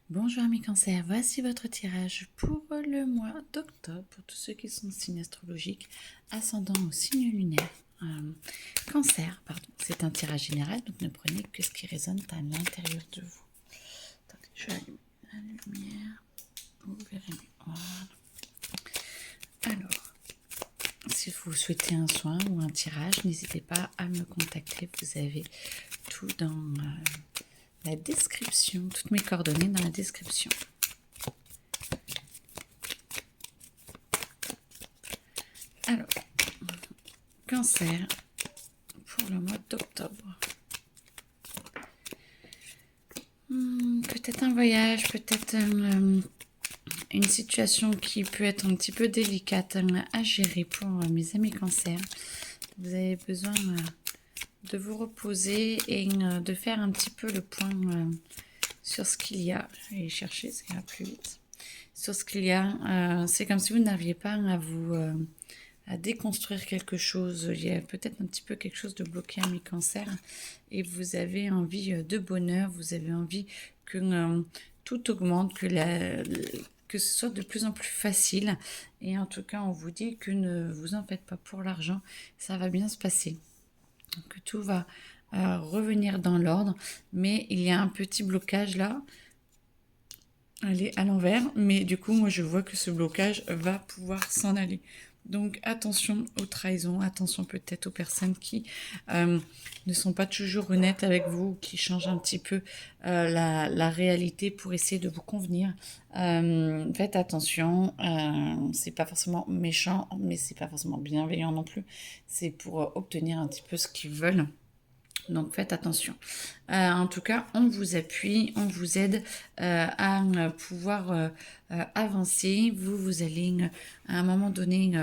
Bonjour mes cancers, voici votre tirage pour le mois d'octobre pour tous ceux qui sont signes astrologiques, ascendant au signe lunaire. Cancer, pardon, c'est un tirage général, donc ne prenez que ce qui résonne à l'intérieur de vous. Attendez, je vais allumer la lumière, vous verrez mieux. Voilà. Alors, si vous souhaitez un soin ou un tirage, n'hésitez pas à me contacter, vous avez tout dans la description, toutes mes coordonnées dans la description. Alors, Cancer pour le mois d'octobre. Peut-être un voyage, peut-être une situation qui peut être un petit peu délicate à gérer pour mes amis Cancer. Vous avez besoin de vous reposer et de faire un petit peu le point sur ce qu'il y a. Je vais aller chercher, ça ira plus vite. Sur ce qu'il y a, c'est comme si vous n'aviez pas à vous à déconstruire quelque chose. Il y a peut-être un petit peu quelque chose de bloqué à mes cancers et vous avez envie de bonheur, vous avez envie que tout augmente, que ce soit de plus en plus facile. Et en tout cas, on vous dit que ne vous en faites pas pour l'argent, ça va bien se passer. Que tout va revenir dans l'ordre, mais il y a un petit blocage là. Elle est à l'envers, mais du coup, moi, je vois que ce blocage va pouvoir s'en aller. Donc, attention aux trahisons, attention peut-être aux personnes qui ne sont pas toujours honnêtes avec vous, qui changent un petit peu la réalité pour essayer de vous convenir. Faites attention, c'est pas forcément méchant, mais c'est pas forcément bienveillant non plus. C'est pour obtenir un petit peu ce qu'ils veulent. Donc faites attention. En tout cas, on vous appuie, on vous aide à pouvoir avancer. Vous allez à un moment donné,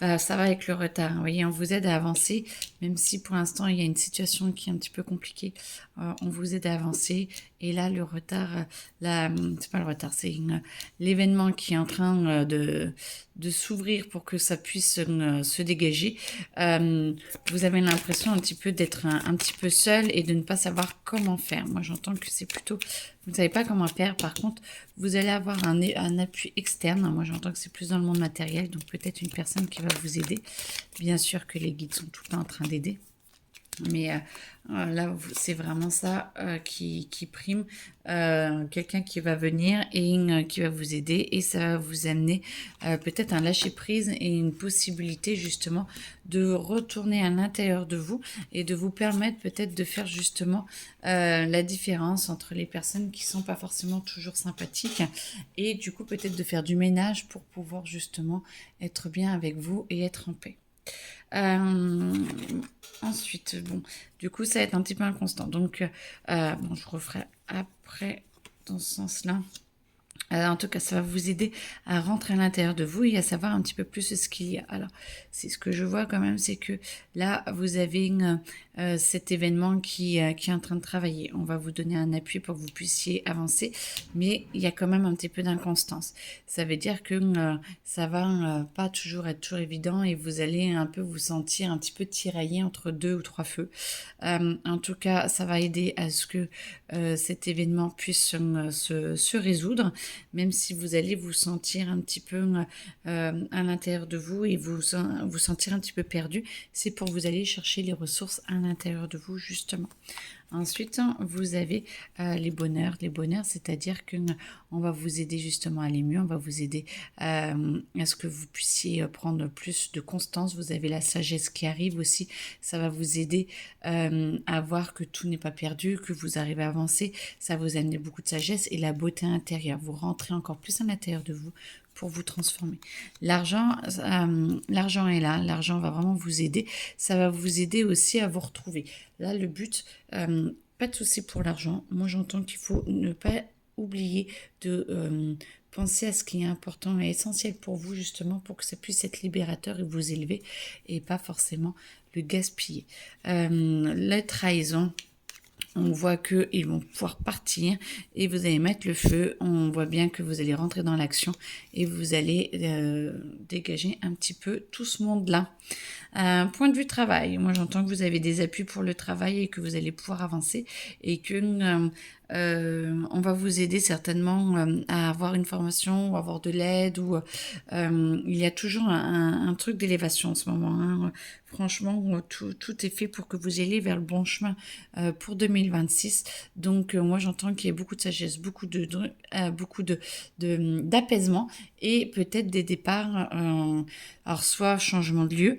ça va avec le retard. Vous voyez, on vous aide à avancer, même si pour l'instant il y a une situation qui est un petit peu compliquée. On vous aide à avancer. Et là, le retard, c'est pas le retard, c'est l'événement qui est en train de s'ouvrir pour que ça puisse se dégager. Vous avez l'impression un petit peu d'être un petit peu seul et de ne pas savoir comment faire. Moi, j'entends que c'est plutôt, vous ne savez pas comment faire. Par contre, vous allez avoir un appui externe. Moi, j'entends que c'est plus dans le monde matériel, donc peut-être une personne qui va vous aider. Bien sûr que les guides sont tout le temps en train d'aider. Mais là, c'est vraiment ça qui prime. Quelqu'un qui va venir et qui va vous aider et ça va vous amener peut-être un lâcher-prise et une possibilité justement de retourner à l'intérieur de vous et de vous permettre peut-être de faire justement la différence entre les personnes qui sont pas forcément toujours sympathiques et du coup peut-être de faire du ménage pour pouvoir justement être bien avec vous et être en paix. Ensuite, bon, du coup, ça va être un petit peu inconstant. Donc, bon, je referai après dans ce sens-là. En tout cas, ça va vous aider à rentrer à l'intérieur de vous et à savoir un petit peu plus ce qu'il y a. Alors, c'est ce que je vois quand même, c'est que là, vous avez cet événement qui est en train de travailler. On va vous donner un appui pour que vous puissiez avancer, mais il y a quand même un petit peu d'inconstance. Ça veut dire que ça va pas toujours être toujours évident et vous allez un peu vous sentir un petit peu tiraillé entre deux ou trois feux. En tout cas, ça va aider à ce que cet événement puisse se résoudre, même si vous allez vous sentir un petit peu à l'intérieur de vous et vous sentir un petit peu perdu. C'est pour vous aller chercher les ressources à l'intérieur de vous, justement. Ensuite, vous avez les bonheurs. Les bonheurs, c'est-à-dire qu'on va vous aider justement à aller mieux, on va vous aider à ce que vous puissiez prendre plus de constance. Vous avez la sagesse qui arrive aussi. Ça va vous aider à voir que tout n'est pas perdu, que vous arrivez à avancer. Ça vous amène beaucoup de sagesse et la beauté intérieure. Vous rentrez encore plus à l'intérieur de vous pour vous transformer. L'argent est là, l'argent va vraiment vous aider. Ça va vous aider aussi à vous retrouver. Là, le but, pas de souci pour l'argent. Moi, j'entends qu'il faut ne pas oublier de penser à ce qui est important et essentiel pour vous, justement, pour que ça puisse être libérateur et vous élever et pas forcément le gaspiller. La trahison, on voit qu'ils vont pouvoir partir et vous allez mettre le feu. On voit bien que vous allez rentrer dans l'action et vous allez dégager un petit peu tout ce monde-là. Point de vue travail, moi j'entends que vous avez des appuis pour le travail et que vous allez pouvoir avancer et que On va vous aider certainement à avoir une formation ou avoir de l'aide ou il y a toujours un truc d'élévation en ce moment, hein. Franchement, tout est fait pour que vous ayez vers le bon chemin pour 2026. Donc, moi, j'entends qu'il y a beaucoup de sagesse, beaucoup d'apaisement et peut-être des départs. Alors, soit changement de lieu,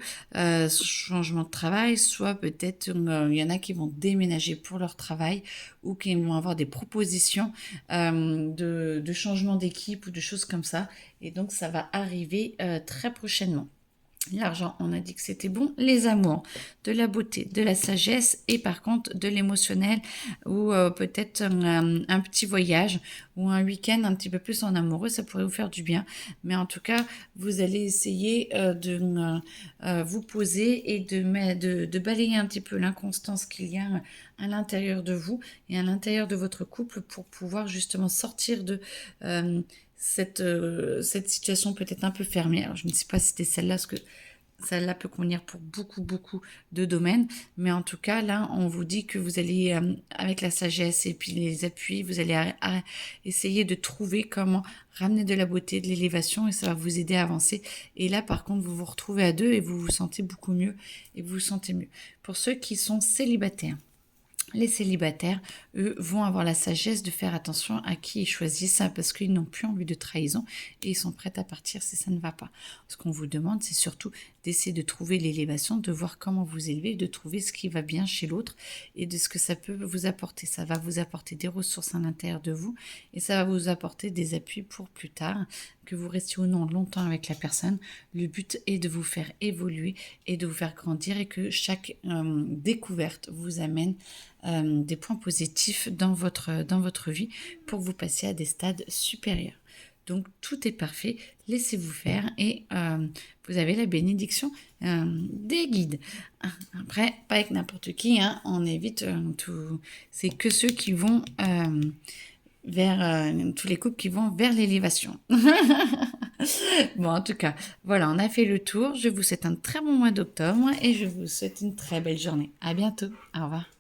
changement de travail, soit peut-être il y en a qui vont déménager pour leur travail ou qui vont avoir des propositions de changement d'équipe ou de choses comme ça. Et donc, ça va arriver très prochainement. L'argent, on a dit que c'était bon. Les amours, de la beauté, de la sagesse et par contre de l'émotionnel ou peut-être un petit voyage ou un week-end un petit peu plus en amoureux, ça pourrait vous faire du bien. Mais en tout cas, vous allez essayer de vous poser et de balayer un petit peu l'inconstance qu'il y a à l'intérieur de vous et à l'intérieur de votre couple pour pouvoir justement sortir de cette situation peut-être un peu fermée. Alors, je ne sais pas si c'était celle-là, parce que celle-là peut convenir pour beaucoup de domaines, mais en tout cas, là, on vous dit que vous allez, avec la sagesse et puis les appuis, vous allez essayer de trouver comment ramener de la beauté, de l'élévation, et ça va vous aider à avancer. Et là, par contre, vous vous retrouvez à deux et vous vous sentez beaucoup mieux et vous vous sentez mieux. Pour ceux qui sont célibataires, les célibataires, eux, vont avoir la sagesse de faire attention à qui ils choisissent ça parce qu'ils n'ont plus envie de trahison et ils sont prêts à partir si ça ne va pas. Ce qu'on vous demande, c'est surtout d'essayer de trouver l'élévation, de voir comment vous élever, de trouver ce qui va bien chez l'autre et de ce que ça peut vous apporter. Ça va vous apporter des ressources à l'intérieur de vous et ça va vous apporter des appuis pour plus tard, que vous restiez ou non longtemps avec la personne. Le but est de vous faire évoluer et de vous faire grandir et que chaque découverte vous amène des points positifs dans votre vie pour vous passer à des stades supérieurs. Donc tout est parfait, laissez-vous faire et vous avez la bénédiction des guides. Après, pas avec n'importe qui, hein, on évite tout. C'est que ceux qui vont vers tous les couples qui vont vers l'élévation. Bon, en tout cas, voilà, on a fait le tour. Je vous souhaite un très bon mois d'octobre et je vous souhaite une très belle journée. À bientôt. Au revoir.